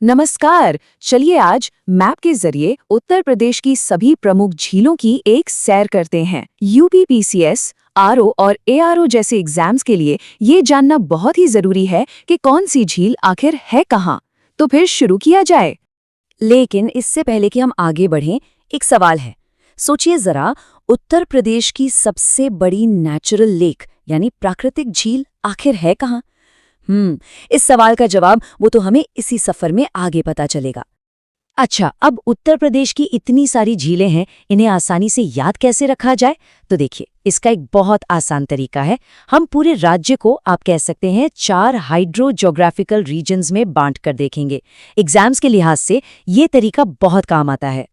नमस्कार। चलिए आज मैप के जरिए उत्तर प्रदेश की सभी प्रमुख झीलों की एक सैर करते हैं। यूपीपीसीएस, आरओ और एआरओ जैसे एग्जाम्स के लिए ये जानना बहुत ही जरूरी है कि कौन सी झील आखिर है कहाँ। तो फिर शुरू किया जाए। लेकिन इससे पहले कि हम आगे बढ़ें, एक सवाल है। सोचिए जरा, उत्तर प्रदेश की सबसे बड़ी नेचुरल लेक यानी प्राकृतिक झील आखिर है कहाँ? इस सवाल का जवाब वो तो हमें इसी सफर में आगे पता चलेगा। अच्छा, अब उत्तर प्रदेश की इतनी सारी झीलें हैं, इन्हें आसानी से याद कैसे रखा जाए? तो देखिए, इसका एक बहुत आसान तरीका है। हम पूरे राज्य को आप कह सकते हैं 4 हाइड्रो ज्योग्राफिकल रीजन्स में बांट कर देखेंगे। एग्जाम्स के लिहाज से ये तरीका बहुत काम आता है।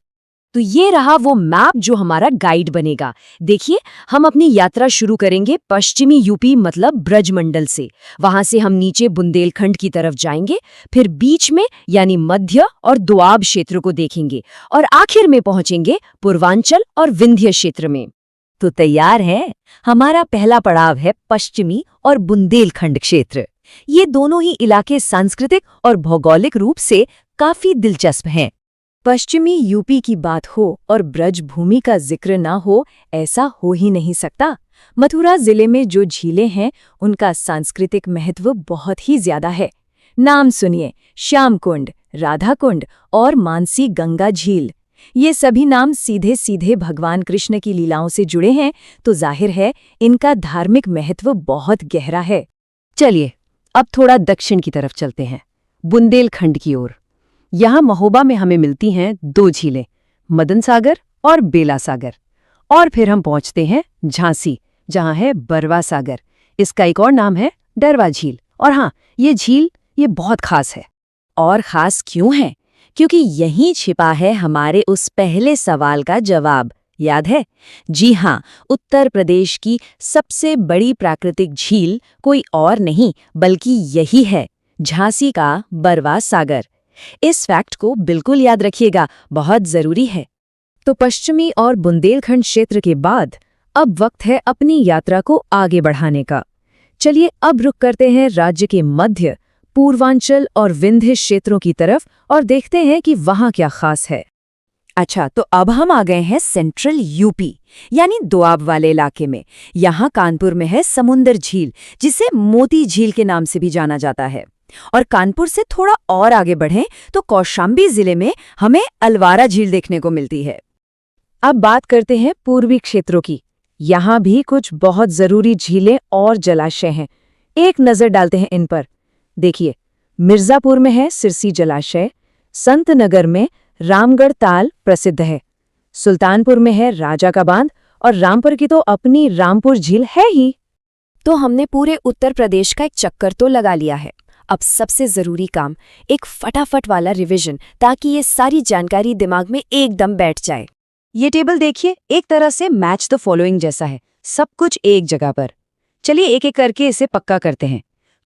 तो ये रहा वो मैप जो हमारा गाइड बनेगा। देखिए, हम अपनी यात्रा शुरू करेंगे पश्चिमी यूपी मतलब ब्रजमंडल से। वहां से हम नीचे बुंदेलखंड की तरफ जाएंगे, फिर बीच में यानी मध्य और दोआब क्षेत्र को देखेंगे और आखिर में पहुंचेंगे पूर्वांचल और विंध्य क्षेत्र में। तो तैयार है? हमारा पहला पड़ाव है पश्चिमी और बुंदेलखंड क्षेत्र। ये दोनों ही इलाके सांस्कृतिक और भौगोलिक रूप से काफी दिलचस्प हैं। पश्चिमी यूपी की बात हो और ब्रज भूमि का जिक्र ना हो, ऐसा हो ही नहीं सकता। मथुरा जिले में जो झीलें हैं, उनका सांस्कृतिक महत्व बहुत ही ज्यादा है। नाम सुनिए, श्याम कुंड, राधा कुंड और मानसी गंगा झील। ये सभी नाम सीधे सीधे भगवान कृष्ण की लीलाओं से जुड़े हैं, तो जाहिर है इनका धार्मिक महत्व बहुत गहरा है। चलिए अब थोड़ा दक्षिण की तरफ चलते हैं, बुंदेलखंड की ओर। यहाँ महोबा में हमें मिलती हैं 2 झीलें, मदन सागर और बेला सागर। और फिर हम पहुंचते हैं झांसी, जहाँ है बरवा सागर। इसका एक और नाम है डरवा झील। और हाँ, ये झील ये बहुत खास है। और खास क्यों है? क्योंकि यहीं छिपा है हमारे उस पहले सवाल का जवाब। याद है? जी हाँ, उत्तर प्रदेश की सबसे बड़ी प्राकृतिक झील कोई और नहीं बल्कि यही है, झांसी का बरवा सागर। इस फैक्ट को बिल्कुल याद रखिएगा, बहुत जरूरी है। तो पश्चिमी और बुंदेलखंड क्षेत्र के बाद अब वक्त है अपनी यात्रा को आगे बढ़ाने का। चलिए अब रुक करते हैं राज्य के मध्य, पूर्वांचल और विंध्य क्षेत्रों की तरफ और देखते हैं कि वहां क्या खास है। अच्छा, तो अब हम आ गए हैं सेंट्रल यूपी यानी दोआब वाले इलाके में। यहाँ कानपुर में है समुंदर झील, जिसे मोती झील के नाम से भी जाना जाता है। और कानपुर से थोड़ा और आगे बढ़ें तो कौशाम्बी जिले में हमें अलवारा झील देखने को मिलती है। अब बात करते हैं पूर्वी क्षेत्रों की। यहाँ भी कुछ बहुत जरूरी झीलें और जलाशय हैं। एक नजर डालते हैं इन पर। देखिए, मिर्जापुर में है सिरसी जलाशय, संतनगर में रामगढ़ ताल प्रसिद्ध है, सुल्तानपुर में है राजा का बांध और रामपुर की तो अपनी रामपुर झील है ही। तो हमने पूरे उत्तर प्रदेश का एक चक्कर तो लगा लिया है। अब सबसे जरूरी काम, एक फटाफट वाला रिवीजन, ताकि ये सारी जानकारी दिमाग में एकदम बैठ जाए। ये टेबल देखिए, एक तरह से मैच द फॉलोइंग जैसा है, सब कुछ एक जगह पर। चलिए एक एक करके इसे पक्का करते हैं।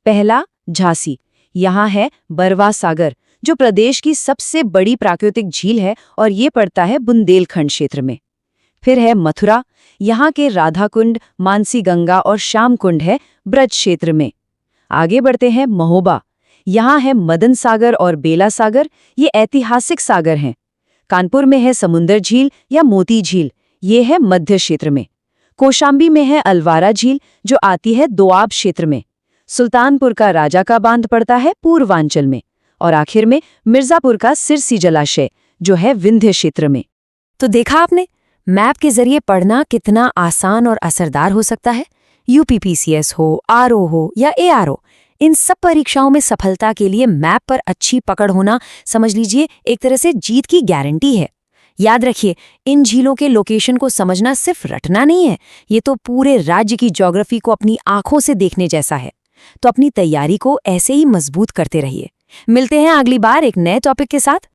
पहला, झांसी। यहाँ है बरवा सागर, जो प्रदेश की सबसे बड़ी प्राकृतिक झील है और ये पड़ता है बुंदेलखंड क्षेत्र में। फिर है मथुरा, यहाँ के राधा कुंड, मानसी गंगा और श्याम कुंड है ब्रज क्षेत्र में। आगे बढ़ते हैं महोबा, यहाँ है मदन सागर और बेला सागर, ये ऐतिहासिक सागर हैं। कानपुर में है समुंदर झील या मोती झील, ये है मध्य क्षेत्र में। कौशाम्बी में है अलवारा झील, जो आती है दोआब क्षेत्र में। सुल्तानपुर का राजा का बांध पड़ता है पूर्वांचल में। और आखिर में मिर्जापुर का सिरसी जलाशय, जो है विंध्य क्षेत्र में। तो देखा आपने, मैप के जरिए पढ़ना कितना आसान और असरदार हो सकता है। यूपीपीसीएस हो, आरओ हो या एआरओ, इन सब परीक्षाओं में सफलता के लिए मैप पर अच्छी पकड़ होना, समझ लीजिए, एक तरह से जीत की गारंटी है। याद रखिए, इन झीलों के लोकेशन को समझना सिर्फ रटना नहीं है, ये तो पूरे राज्य की ज्योग्राफी को अपनी आंखों से देखने जैसा है। तो अपनी तैयारी को ऐसे ही मजबूत करते रहिए। मिलते हैं अगली बार एक नए टॉपिक के साथ।